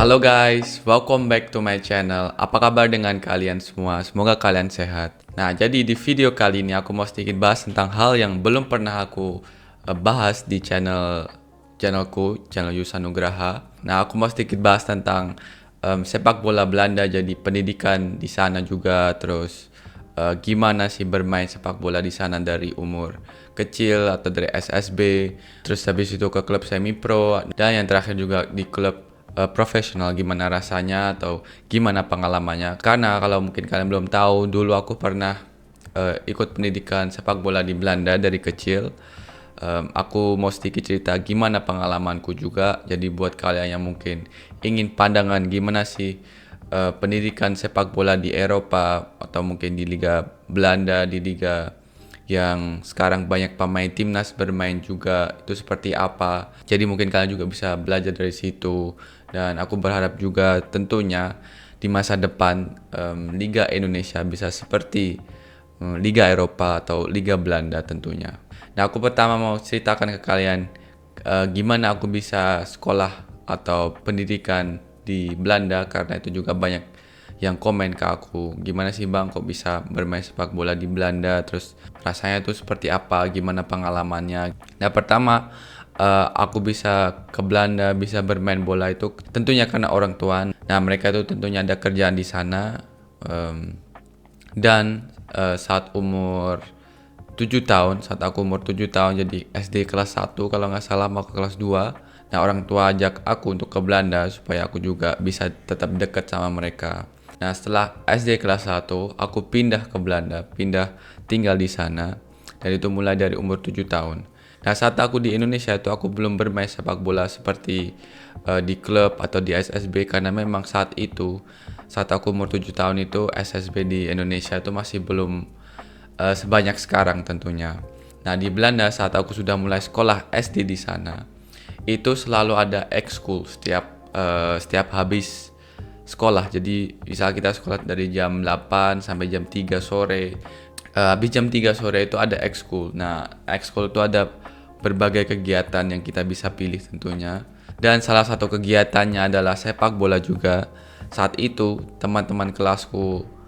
Halo guys, welcome back to my channel. Apa kabar dengan kalian semua? Semoga kalian sehat. Nah, jadi di video kali ini aku mau sedikit bahas tentang hal yang belum pernah aku bahas di channelku, channel Yusa Nugraha. Nah, aku mau sedikit bahas tentang sepak bola Belanda, jadi pendidikan di sana juga, terus gimana sih bermain sepak bola di sana dari umur kecil atau dari SSB, terus habis itu ke klub semi pro, dan yang terakhir juga di klub profesional, gimana rasanya atau gimana pengalamannya. Karena kalau mungkin kalian belum tahu, dulu aku pernah ikut pendidikan sepak bola di Belanda dari kecil. Aku mau sedikit cerita gimana pengalamanku juga. Jadi buat kalian yang mungkin ingin pandangan gimana sih pendidikan sepak bola di Eropa atau mungkin di Liga Belanda, di Liga yang sekarang banyak pemain timnas bermain juga, itu seperti apa. Jadi mungkin kalian juga bisa belajar dari situ. Dan aku berharap juga tentunya di masa depan Liga Indonesia bisa seperti Liga Eropa atau Liga Belanda tentunya. Nah, aku pertama mau ceritakan ke kalian gimana aku bisa sekolah atau pendidikan di Belanda, karena itu juga banyak yang komen ke aku, gimana sih bang kok bisa bermain sepak bola di Belanda, terus rasanya tuh seperti apa, gimana pengalamannya. Nah, pertama aku bisa ke Belanda, bisa bermain bola itu tentunya karena orang tua. Nah, mereka itu tentunya ada kerjaan di sana, dan saat umur 7 tahun, saat aku umur 7 tahun, jadi SD kelas 1 kalau nggak salah, mau ke kelas 2. Nah, orang tua ajak aku untuk ke Belanda supaya aku juga bisa tetap dekat sama mereka. Nah, setelah SD kelas 1, aku pindah ke Belanda, pindah tinggal di sana. Dan itu mulai dari umur 7 tahun. Nah, saat aku di Indonesia itu aku belum bermain sepak bola seperti di klub atau di SSB, karena memang saat itu, saat aku umur 7 tahun itu, SSB di Indonesia itu masih belum sebanyak sekarang tentunya. Nah, di Belanda saat aku sudah mulai sekolah SD di sana, itu selalu ada ekskul setiap habis sekolah. Jadi misal kita sekolah dari jam 8 sampai jam 3 sore. Habis jam 3 sore itu ada ekskul. Nah, ekskul itu ada berbagai kegiatan yang kita bisa pilih tentunya. Dan salah satu kegiatannya adalah sepak bola juga. Saat itu teman-teman kelasku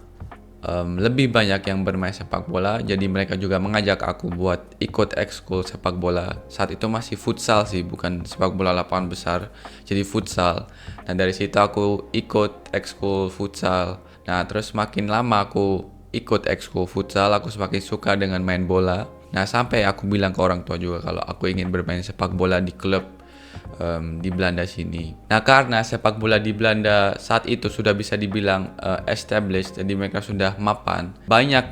lebih banyak yang bermain sepak bola, jadi mereka juga mengajak aku buat ikut ekskul sepak bola. Saat itu masih futsal sih, bukan sepak bola lapangan besar, jadi futsal. Dan dari situ aku ikut ekskul futsal. Nah, terus makin lama aku ikut ekskul futsal, aku semakin suka dengan main bola. Nah, sampai aku bilang ke orang tua juga kalau aku ingin bermain sepak bola di klub di Belanda sini. Nah, karena sepak bola di Belanda saat itu sudah bisa dibilang established, jadi mereka sudah mapan. Banyak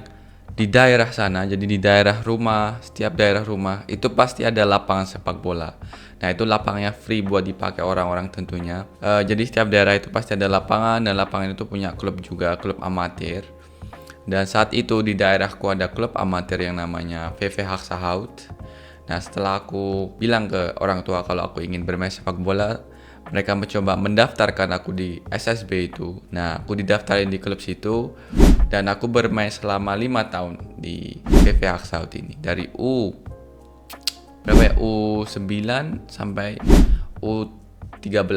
di daerah sana, jadi di daerah rumah, setiap daerah rumah itu pasti ada lapangan sepak bola. Nah, itu lapangnya free buat dipakai orang-orang tentunya. Jadi setiap daerah itu pasti ada lapangan, dan lapangan itu punya klub juga, klub amatir. Dan saat itu di daerahku ada klub amatir yang namanya VV Haxahout. Nah, setelah aku bilang ke orang tua kalau aku ingin bermain sepak bola, mereka mencoba mendaftarkan aku di SSB itu. Nah, aku didaftarin di klub situ, dan aku bermain selama 5 tahun di VV Haxahout ini. Dari U9 sampai U13.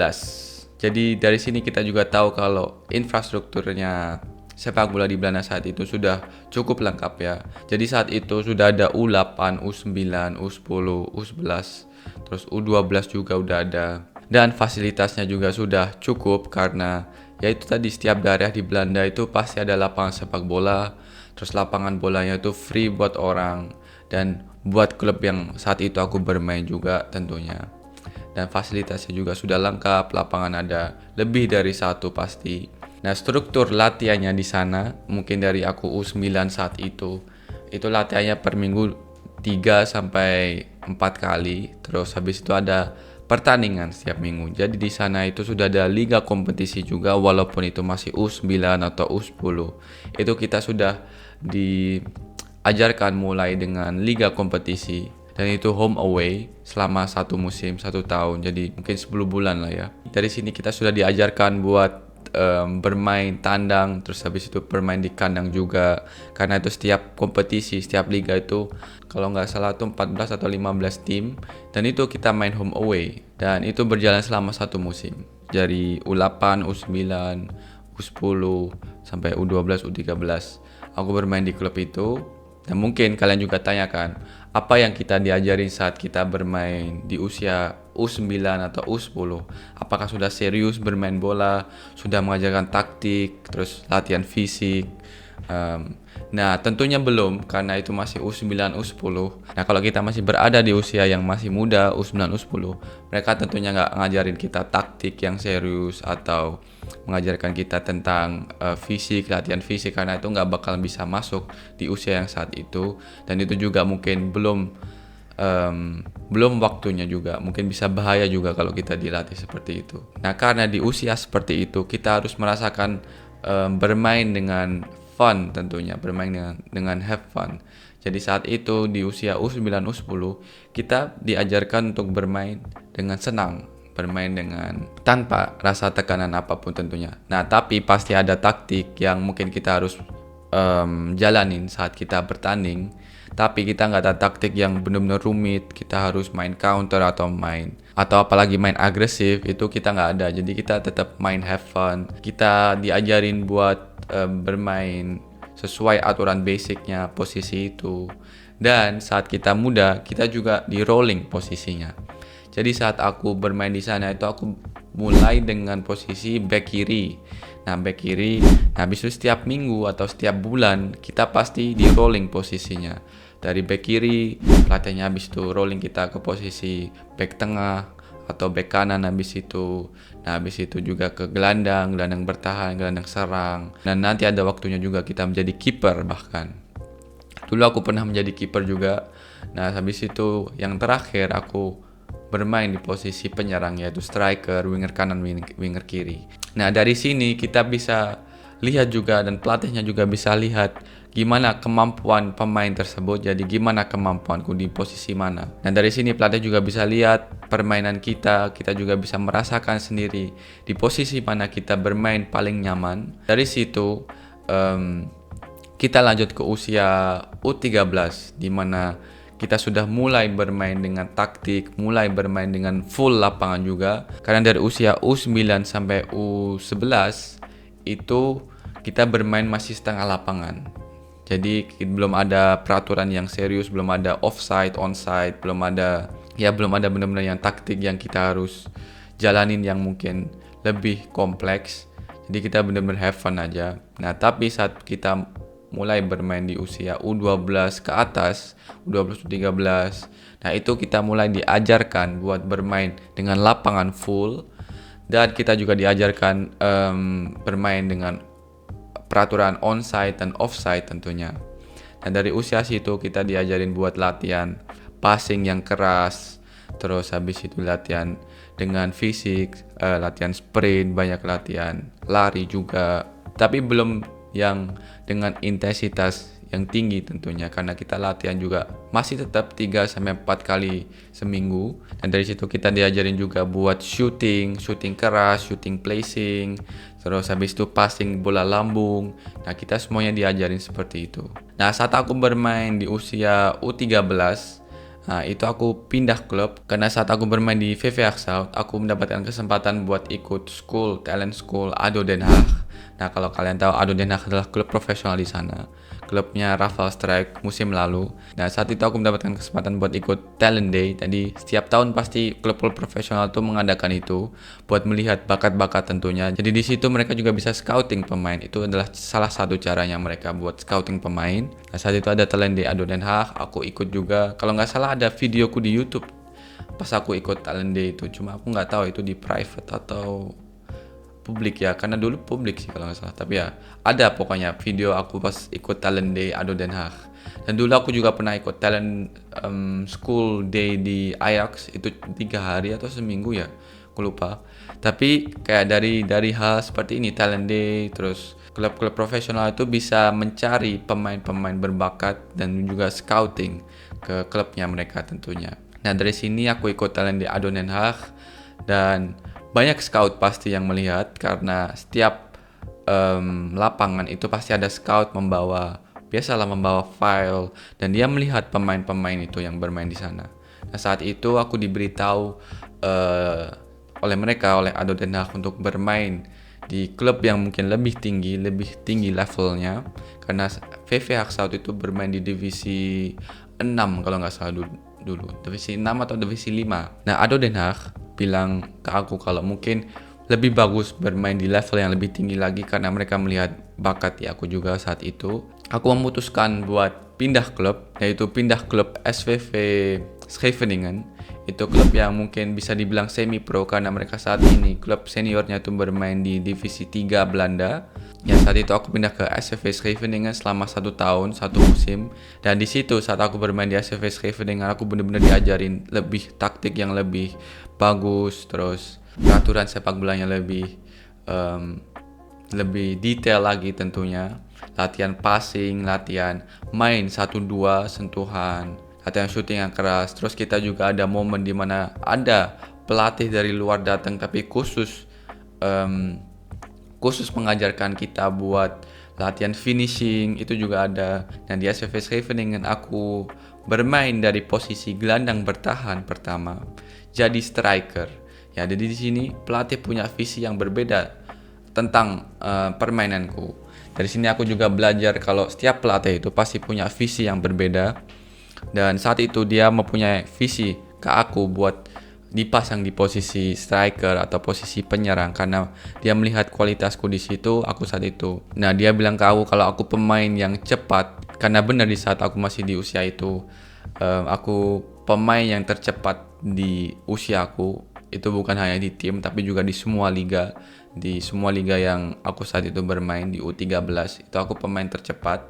Jadi dari sini kita juga tahu kalau infrastrukturnya sepak bola di Belanda saat itu sudah cukup lengkap ya. Jadi saat itu sudah ada U8, U9, U10, U11, terus U12 juga udah ada. Dan fasilitasnya juga sudah cukup, karena ya itu tadi, setiap daerah di Belanda itu pasti ada lapangan sepak bola. Terus lapangan bolanya itu free buat orang dan buat klub yang saat itu aku bermain juga tentunya. Dan fasilitasnya juga sudah lengkap, lapangan ada lebih dari satu pasti. Nah, struktur latihannya di sana, mungkin dari aku U9 saat itu latihannya per minggu 3 sampai 4 kali. Terus habis itu ada pertandingan setiap minggu. Jadi di sana itu sudah ada liga kompetisi juga, walaupun itu masih U9 atau U10. Itu kita sudah diajarkan mulai dengan liga kompetisi. Dan itu home away selama satu musim, 1 tahun. Jadi mungkin 10 bulan lah ya. Dari sini kita sudah diajarkan buat bermain tandang, terus habis itu bermain di kandang juga, karena itu setiap kompetisi, setiap liga itu kalau nggak salah tuh 14 atau 15 tim, dan itu kita main home away, dan itu berjalan selama satu musim. dari U8, U9, U10 sampai U12, U13. Aku bermain di klub itu. Dan mungkin kalian juga tanyakan, apa yang kita diajarin saat kita bermain di usia U9 atau U10? Apakah sudah serius bermain bola, sudah mengajarkan taktik, terus latihan fisik? Nah, tentunya belum, karena itu masih U9, U10. Nah, kalau kita masih berada di usia yang masih muda, U9, U10, mereka tentunya nggak ngajarin kita taktik yang serius atau mengajarkan kita tentang fisik, latihan fisik, karena itu nggak bakal bisa masuk di usia yang saat itu. Dan itu juga mungkin belum waktunya juga, mungkin bisa bahaya juga kalau kita dilatih seperti itu. Nah, karena di usia seperti itu kita harus merasakan bermain dengan fun, tentunya bermain dengan have fun. Jadi saat itu di usia U9, U10 kita diajarkan untuk bermain dengan senang, bermain dengan tanpa rasa tekanan apapun tentunya. Nah, tapi pasti ada taktik yang mungkin kita harus jalanin saat kita bertanding. Tapi kita nggak ada taktik yang benar-benar rumit, kita harus main counter atau apalagi main agresif, itu kita nggak ada. Jadi kita tetap main have fun. Kita diajarin buat bermain sesuai aturan basicnya, posisi itu. Dan saat kita muda, kita juga di rolling posisinya. Jadi saat aku bermain di sana itu aku mulai dengan posisi back kiri. Nah, back kiri, habis itu setiap minggu atau setiap bulan kita pasti di rolling posisinya. Dari back kiri, pelatihnya habis itu rolling kita ke posisi back tengah atau back kanan habis itu. Nah, habis itu juga ke gelandang bertahan, gelandang serang. Dan nanti ada waktunya juga kita menjadi kiper bahkan. Dulu aku pernah menjadi kiper juga. Nah, habis itu yang terakhir aku bermain di posisi penyerang, yaitu striker, winger kanan, winger kiri. Nah, dari sini kita bisa lihat juga dan pelatihnya juga bisa lihat gimana kemampuan pemain tersebut, jadi gimana kemampuanku di posisi mana. Dan dari sini pelatih juga bisa lihat permainan kita juga bisa merasakan sendiri di posisi mana kita bermain paling nyaman. Dari situ kita lanjut ke usia U13 di mana kita sudah mulai bermain dengan taktik, mulai bermain dengan full lapangan juga. Karena dari usia U9 sampai U11 itu kita bermain masih setengah lapangan. Jadi belum ada peraturan yang serius, belum ada offside, onside, belum ada benar-benar yang taktik yang kita harus jalanin yang mungkin lebih kompleks. Jadi kita benar-benar have fun aja. Nah, tapi saat kita mulai bermain di usia U12 ke atas, U12, U13, nah itu kita mulai diajarkan buat bermain dengan lapangan full. Dan kita juga diajarkan bermain dengan peraturan onside dan offside tentunya. Dan dari usia situ kita diajarin buat latihan passing yang keras, terus habis itu latihan dengan fisik, latihan sprint, banyak latihan lari juga, tapi belum yang dengan intensitas yang tinggi tentunya, karena kita latihan juga masih tetap 3-4 kali seminggu. Dan dari situ kita diajarin juga buat shooting keras, shooting placing, terus habis itu passing bola lambung. Nah, kita semuanya diajarin seperti itu. Nah, saat aku bermain di usia U13, nah itu aku pindah klub, karena saat aku bermain di VV Axel, aku mendapatkan kesempatan buat ikut talent school ADO Den Haag. Nah, kalau kalian tahu, ADO Den Haag adalah klub profesional di sana. Klubnya Rafael Strijk musim lalu. Nah, saat itu aku mendapatkan kesempatan buat ikut Talent Day. Jadi setiap tahun pasti klub-klub profesional tuh mengadakan itu buat melihat bakat-bakat tentunya. Jadi di situ mereka juga bisa scouting pemain. Itu adalah salah satu caranya mereka buat scouting pemain. Nah, saat itu ada Talent Day ADO Den Haag, aku ikut juga. Kalau nggak salah ada videoku di YouTube pas aku ikut Talent Day itu. Cuma aku nggak tahu itu di private atau publik ya, karena dulu publik sih kalau nggak salah. Tapi ya ada pokoknya video aku pas ikut Talent Day ADO Den Haag. Dan dulu aku juga pernah ikut talent school day di Ajax, itu 3 hari atau seminggu ya, aku lupa. Tapi kayak dari hal seperti ini, Talent Day, terus klub-klub profesional itu bisa mencari pemain-pemain berbakat dan juga scouting ke klubnya mereka tentunya. Nah, dari sini aku ikut Talent Day ADO Den Haag dan banyak scout pasti yang melihat, karena setiap lapangan itu pasti ada scout membawa file, dan dia melihat pemain-pemain itu yang bermain di sana. Nah, saat itu aku diberitahu oleh mereka, oleh ADO Den Haag untuk bermain di klub yang mungkin lebih tinggi levelnya, karena VV Hakshout itu bermain di divisi 6 kalau nggak salah dulu, divisi 6 atau divisi 5. Nah, ADO Den Haag bilang ke aku kalau mungkin lebih bagus bermain di level yang lebih tinggi lagi karena mereka melihat bakat di aku juga saat itu. Aku memutuskan buat pindah klub, yaitu pindah klub SVV Scheveningen. Itu klub yang mungkin bisa dibilang semi pro karena mereka saat ini klub seniornya itu bermain di divisi 3 Belanda. Ya, saat itu aku pindah ke SVV Scheveningen selama 1 tahun, 1 musim. Dan di situ saat aku bermain di SVV Scheveningen, aku benar-benar diajarin lebih taktik yang lebih bagus, terus peraturan sepak bolanya lebih detail lagi tentunya. Latihan passing, latihan main 1-2 sentuhan, latihan shooting yang keras. Terus kita juga ada momen di mana ada pelatih dari luar datang tapi khusus mengajarkan kita buat latihan finishing, itu juga ada. Dan di SVV Scheveningen aku bermain dari posisi gelandang bertahan pertama jadi striker. Ya, jadi di sini pelatih punya visi yang berbeda tentang permainanku. Dari sini aku juga belajar kalau setiap pelatih itu pasti punya visi yang berbeda. Dan saat itu dia mempunyai visi ke aku buat dipasang di posisi striker atau posisi penyerang karena dia melihat kualitasku di situ aku saat itu. Nah, dia bilang ke aku kalau aku pemain yang cepat karena benar di saat aku masih di usia itu aku pemain yang tercepat di usiaku. Itu bukan hanya di tim tapi juga di semua liga. Di semua liga yang aku saat itu bermain di U13 itu aku pemain tercepat.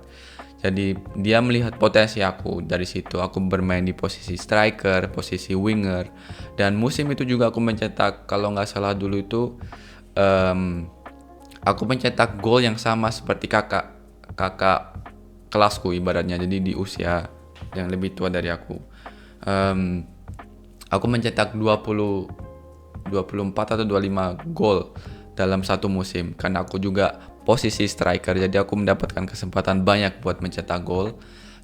Jadi dia melihat potensi aku. Dari situ aku bermain di posisi striker, posisi winger. Dan musim itu juga aku mencetak, kalau nggak salah dulu itu aku mencetak gol yang sama seperti kakak kelasku ibaratnya. Jadi di usia yang lebih tua dari aku. Aku mencetak 24 atau 25 gol dalam satu musim karena aku juga posisi striker, jadi aku mendapatkan kesempatan banyak buat mencetak gol.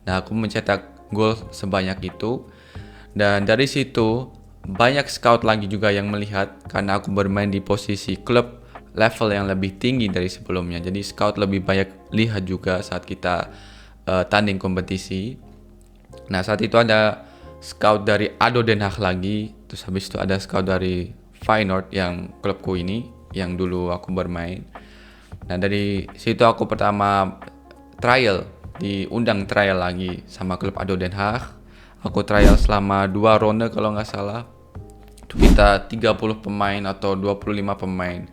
Nah, aku mencetak gol sebanyak itu, dan dari situ banyak scout lagi juga yang melihat karena aku bermain di posisi klub level yang lebih tinggi dari sebelumnya. Jadi scout lebih banyak lihat juga saat kita tanding kompetisi. Nah, saat itu ada scout dari ADO Den Haag lagi, terus habis itu ada scout dari Feyenoord yang klubku ini yang dulu aku bermain. Nah, dari situ aku pertama diundang trial lagi sama klub ADO Den Haag. Aku trial selama 2 ronde kalau nggak salah. Itu kita 30 pemain atau 25 pemain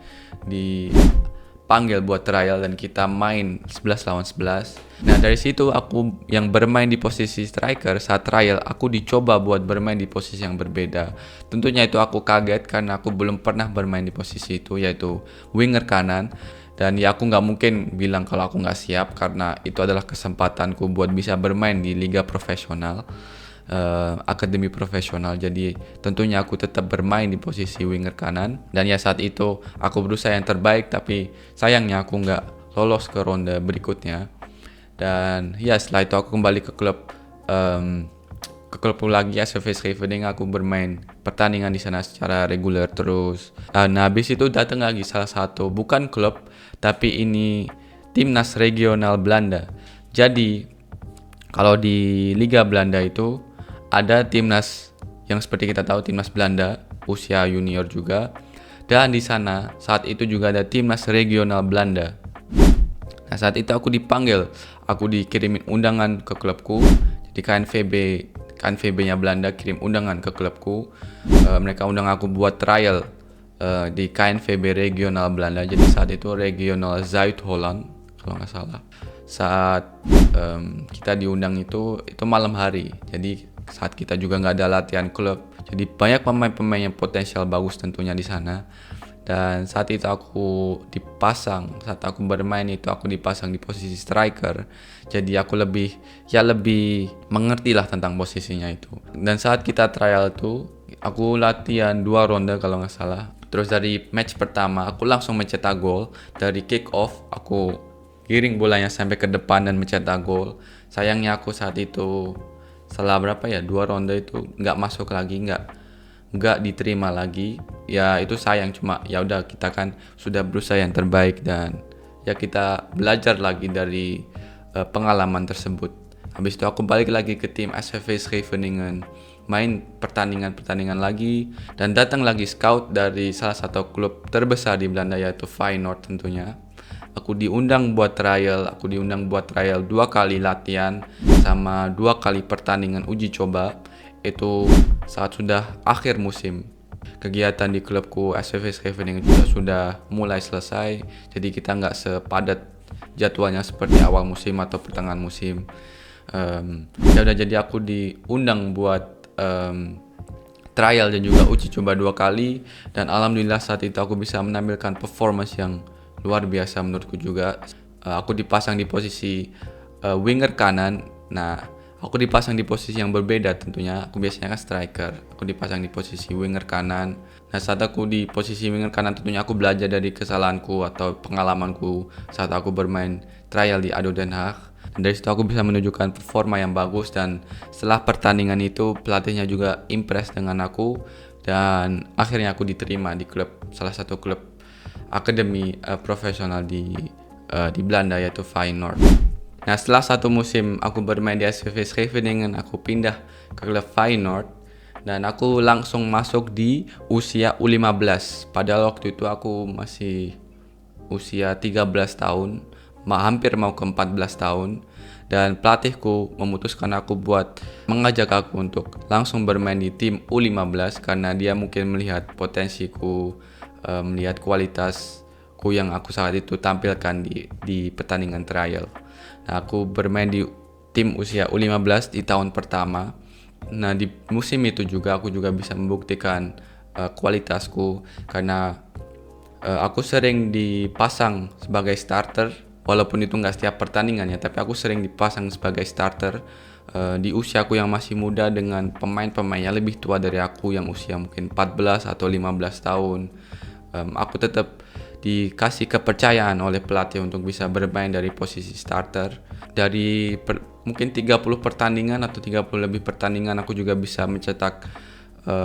dipanggil buat trial dan kita main 11 lawan 11. Nah, dari situ aku yang bermain di posisi striker saat trial, aku dicoba buat bermain di posisi yang berbeda. Tentunya itu aku kaget karena aku belum pernah bermain di posisi itu, yaitu winger kanan. Dan ya aku nggak mungkin bilang kalau aku nggak siap karena itu adalah kesempatanku buat bisa bermain di liga profesional, akademi profesional. Jadi tentunya aku tetap bermain di posisi winger kanan. Dan ya saat itu aku berusaha yang terbaik, tapi sayangnya aku nggak lolos ke ronde berikutnya. Dan ya setelah itu aku kembali ke klubku lagi, SVV Scheveningen. Aku bermain pertandingan di sana secara reguler terus. Nah, habis itu datang lagi salah satu, bukan klub tapi ini timnas regional Belanda. Jadi kalau di Liga Belanda itu ada timnas yang seperti kita tahu, timnas Belanda usia junior juga. Dan di sana saat itu juga ada timnas regional Belanda. Nah, saat itu aku dipanggil, aku dikirimin undangan ke klubku. Jadi KNVB-nya Belanda kirim undangan ke klubku. Mereka undang aku buat trial di KNVB regional Belanda. Jadi saat itu regional Zuid-Holland kalau nggak salah. Saat kita diundang itu malam hari. Jadi saat kita juga nggak ada latihan klub. Jadi banyak pemain-pemain yang potensial bagus tentunya di sana. Dan saat itu saat aku bermain itu aku dipasang di posisi striker. Jadi aku lebih mengerti lah tentang posisinya itu. Dan saat kita trial itu aku latihan 2 ronde kalau nggak salah. Terus dari match pertama aku langsung mencetak gol. Dari kick off aku giring bolanya sampai ke depan dan mencetak gol. Sayangnya aku saat itu setelah 2 ronde itu nggak masuk lagi, nggak nggak diterima lagi, ya itu sayang. Cuma ya udah, kita kan sudah berusaha yang terbaik dan ya kita belajar lagi dari pengalaman tersebut. Habis itu aku balik lagi ke tim SVV Scheveningen, main pertandingan lagi, dan datang lagi scout dari salah satu klub terbesar di Belanda yaitu Feyenoord tentunya. Aku diundang buat trial 2 kali latihan sama 2 kali pertandingan uji coba. Itu saat sudah akhir musim. Kegiatan di klubku SVV Scheveningen juga sudah mulai selesai, jadi kita nggak sepadat jadwalnya seperti awal musim atau pertengahan musim. Ya udah, jadi aku diundang buat trial dan juga uji coba 2 kali, dan alhamdulillah saat itu aku bisa menampilkan performance yang luar biasa menurutku juga. Aku dipasang di posisi winger kanan. Nah, aku dipasang di posisi yang berbeda tentunya. Aku biasanya kan striker, aku dipasang di posisi winger kanan. Nah, saat aku di posisi winger kanan tentunya aku belajar dari kesalahanku atau pengalamanku saat aku bermain trial di ADO Den Haag. Dan dari situ aku bisa menunjukkan performa yang bagus, dan setelah pertandingan itu pelatihnya juga impress dengan aku, dan akhirnya aku diterima di salah satu klub akademi profesional di Belanda yaitu Feyenoord. Nah, setelah 1 musim aku bermain di SVV Scheveningen, aku pindah ke klub Feyenoord dan aku langsung masuk di usia U15. Padahal waktu itu aku masih usia 13 tahun, hampir mau ke 14 tahun, dan pelatihku memutuskan aku buat mengajak aku untuk langsung bermain di tim U15 karena dia mungkin melihat potensiku, melihat kualitasku yang aku saat itu tampilkan di pertandingan trial. Nah, aku bermain di tim usia U15 di tahun pertama. Nah, di musim itu juga aku juga bisa membuktikan kualitasku karena aku sering dipasang sebagai starter, walaupun itu nggak setiap pertandingan ya, tapi aku sering dipasang sebagai starter di usia aku yang masih muda dengan pemain-pemain yang lebih tua dari aku yang usia mungkin 14 atau 15 tahun. Aku tetap dikasih kepercayaan oleh pelatih untuk bisa bermain dari posisi starter. Dari mungkin 30 pertandingan atau 30 lebih pertandingan aku juga bisa mencetak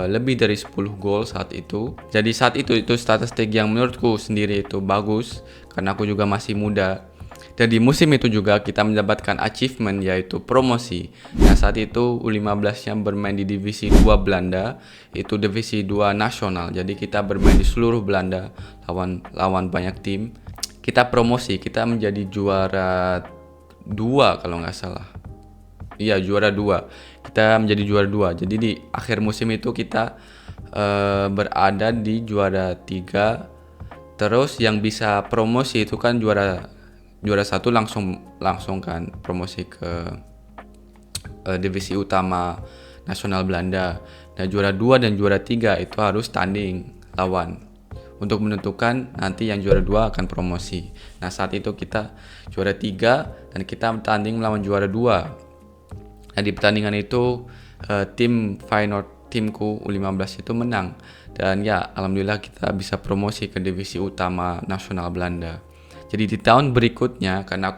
lebih dari 10 gol saat itu. Jadi saat itu statistik yang menurutku sendiri itu bagus karena aku juga masih muda. Dan di musim itu juga kita mendapatkan achievement yaitu promosi. Nah, saat itu U15-nya bermain di divisi 2 Belanda, itu divisi 2 nasional. Jadi kita bermain di seluruh Belanda lawan banyak tim. Kita promosi, kita menjadi juara 2 kalau nggak salah. Iya, juara 2. Kita menjadi juara 2. Jadi di akhir musim itu kita berada di juara 3. Terus yang bisa promosi itu kan juara 1 langsung kan promosi ke divisi utama nasional Belanda. Nah, juara 2 dan juara 3 itu harus tanding lawan untuk menentukan nanti yang juara 2 akan promosi. Nah, saat itu kita juara 3 dan kita bertanding melawan juara 2. Nah, di pertandingan itu tim Feyenoord, timku U15 itu menang. Dan ya, alhamdulillah kita bisa promosi ke divisi utama nasional Belanda. Jadi di tahun berikutnya, karena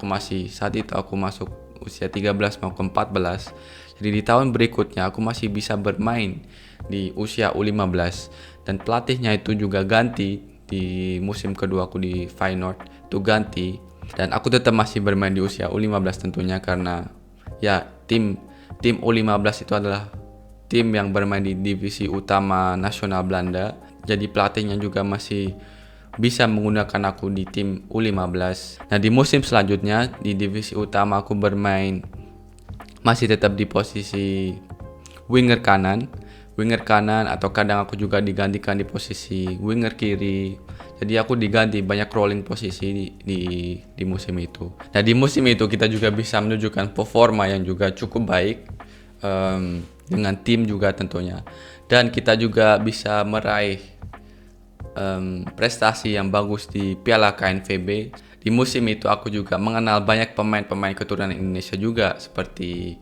saat itu aku masuk usia 13 mau ke 14. Jadi di tahun berikutnya aku masih bisa bermain di usia U15. Dan pelatihnya itu juga ganti di musim kedua aku di Feyenoord, itu ganti. Dan aku tetap masih bermain di usia U15 tentunya karena ya tim U15 itu adalah tim yang bermain di divisi utama nasional Belanda. Jadi pelatihnya juga masih bisa menggunakan aku di tim U15. Nah, di musim selanjutnya di divisi utama aku bermain masih tetap di posisi winger kanan atau kadang aku juga digantikan di posisi winger kiri. Jadi aku diganti banyak rolling posisi di musim itu. Nah, di musim itu kita juga bisa menunjukkan performa yang juga cukup baik dengan tim juga tentunya. Dan kita juga bisa meraih prestasi yang bagus di Piala KNVB. Di musim itu aku juga mengenal banyak pemain-pemain keturunan Indonesia juga seperti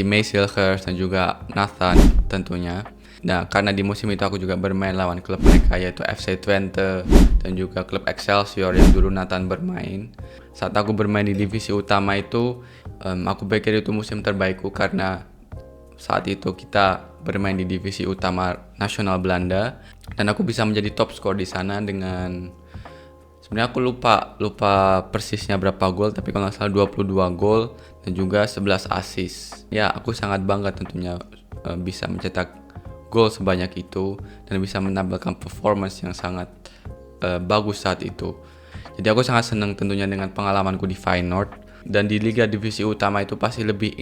May Silchers dan juga Nathan tentunya. Nah, karena di musim itu aku juga bermain lawan klub mereka yaitu FC Twente dan juga klub Excelsior yang dulu Nathan bermain. Saat aku bermain di divisi utama itu, aku pikir itu musim terbaikku karena saat itu kita bermain di divisi utama nasional Belanda dan aku bisa menjadi top skor di sana dengan sebenarnya aku lupa persisnya berapa gol, tapi kalau nggak salah 22 gol dan juga 11 assist. Ya, aku sangat bangga tentunya bisa mencetak gol sebanyak itu dan bisa menampilkan performance yang sangat bagus saat itu. Jadi aku sangat senang tentunya dengan pengalamanku di Feyenoord. Dan di Liga Divisi Utama itu pasti lebih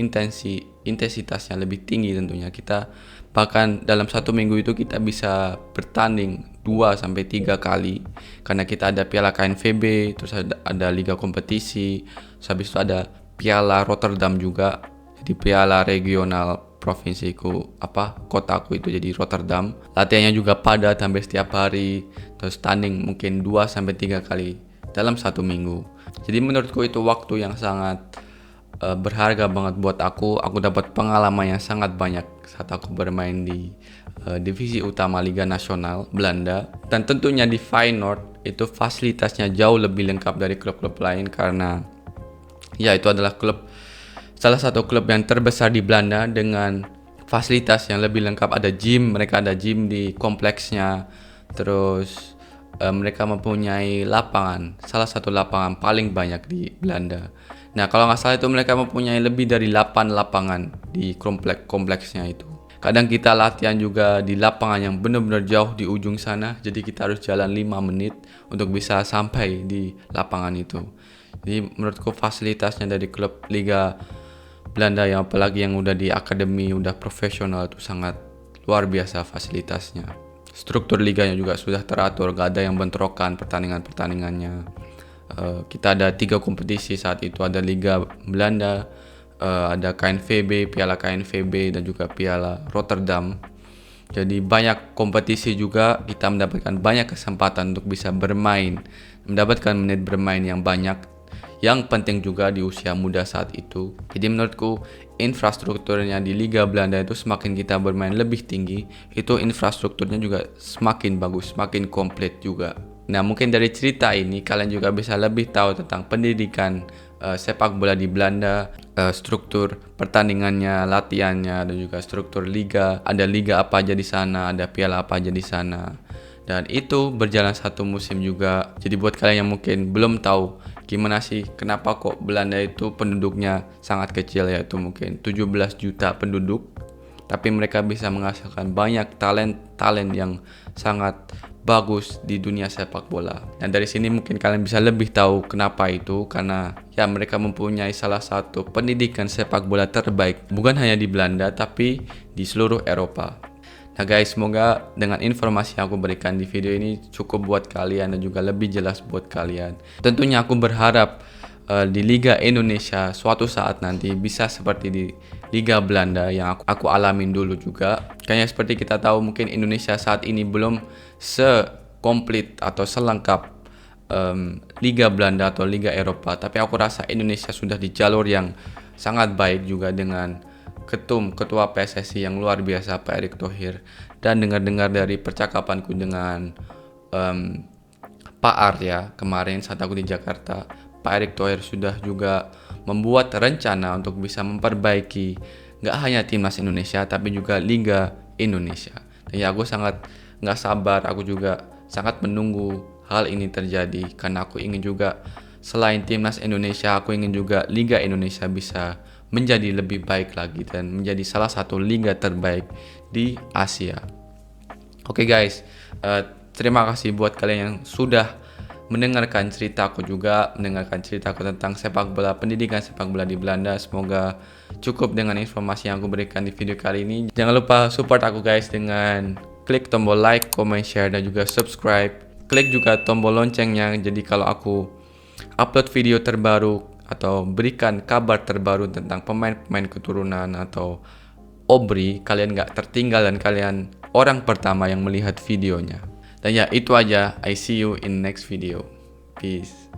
intensitasnya lebih tinggi tentunya. Kita bahkan dalam satu minggu itu kita bisa bertanding 2-3 kali. Karena kita ada Piala KNVB, terus ada Liga Kompetisi, terus habis itu ada Piala Rotterdam juga. Jadi Piala Regional provinsiku, kotaku itu jadi Rotterdam. Latihannya juga padat hampir setiap hari. Terus tanding mungkin 2-3 kali dalam satu minggu. Jadi menurutku itu waktu yang sangat berharga banget buat aku. Aku dapat pengalaman yang sangat banyak saat aku bermain di divisi utama Liga Nasional Belanda. Dan tentunya di Feyenoord itu fasilitasnya jauh lebih lengkap dari klub-klub lain karena ya itu adalah salah satu klub yang terbesar di Belanda dengan fasilitas yang lebih lengkap. Ada gym, mereka ada gym di kompleksnya. Terus mereka mempunyai salah satu lapangan paling banyak di Belanda. Nah, kalau nggak salah itu mereka mempunyai lebih dari 8 lapangan di kompleksnya itu. Kadang kita latihan juga di lapangan yang benar-benar jauh di ujung sana, jadi kita harus jalan 5 menit untuk bisa sampai di lapangan itu. Jadi menurutku fasilitasnya dari klub Liga Belanda yang apalagi yang udah di akademi, udah profesional itu sangat luar biasa fasilitasnya. Struktur liganya juga sudah teratur, gak ada yang bentrokan pertandingannya. Kita ada 3 kompetisi saat itu, ada Liga Belanda, ada KNVB, Piala KNVB dan juga Piala Rotterdam. Jadi banyak kompetisi juga, kita mendapatkan banyak kesempatan untuk bisa bermain, mendapatkan menit bermain yang banyak. Yang penting juga di usia muda saat itu. Jadi menurutku infrastrukturnya di Liga Belanda itu semakin kita bermain lebih tinggi, itu infrastrukturnya juga semakin bagus, semakin komplit juga. Nah, mungkin dari cerita ini kalian juga bisa lebih tahu tentang pendidikan sepak bola di Belanda, struktur pertandingannya, latihannya, dan juga struktur liga. Ada liga apa aja di sana, ada piala apa aja di sana. Dan itu berjalan satu musim juga. Jadi buat kalian yang mungkin belum tahu gimana sih kenapa kok Belanda itu penduduknya sangat kecil, yaitu mungkin 17 juta penduduk, tapi mereka bisa menghasilkan banyak talent yang sangat bagus di dunia sepak bola. Dan dari sini mungkin kalian bisa lebih tahu kenapa itu, karena ya mereka mempunyai salah satu pendidikan sepak bola terbaik bukan hanya di Belanda tapi di seluruh Eropa. Nah guys, semoga dengan informasi yang aku berikan di video ini cukup buat kalian dan juga lebih jelas buat kalian. Tentunya aku berharap di Liga Indonesia suatu saat nanti bisa seperti di Liga Belanda yang aku alamin dulu juga. Kayaknya seperti kita tahu mungkin Indonesia saat ini belum sekomplit atau selengkap Liga Belanda atau Liga Eropa. Tapi aku rasa Indonesia sudah di jalur yang sangat baik juga dengan Ketua PSSI yang luar biasa Pak Erick Thohir. Dan dengar-dengar dari percakapanku dengan Pak Arya kemarin saat aku di Jakarta, Pak Erick Thohir sudah juga membuat rencana untuk bisa memperbaiki gak hanya timnas Indonesia tapi juga Liga Indonesia. Dan ya aku sangat gak sabar, aku juga sangat menunggu hal ini terjadi karena aku ingin juga selain timnas Indonesia, aku ingin juga Liga Indonesia bisa menjadi lebih baik lagi dan menjadi salah satu liga terbaik di Asia. Oke guys, terima kasih buat kalian yang sudah mendengarkan ceritaku tentang sepak bola, pendidikan sepak bola di Belanda. Semoga cukup dengan informasi yang aku berikan di video kali ini. Jangan lupa support aku guys dengan klik tombol like, comment, share, dan juga subscribe. Klik juga tombol loncengnya, jadi kalau aku upload video terbaru atau berikan kabar terbaru tentang pemain-pemain keturunan atau OBRI, kalian gak tertinggal dan kalian orang pertama yang melihat videonya. Dan ya itu aja, I see you in next video. Peace.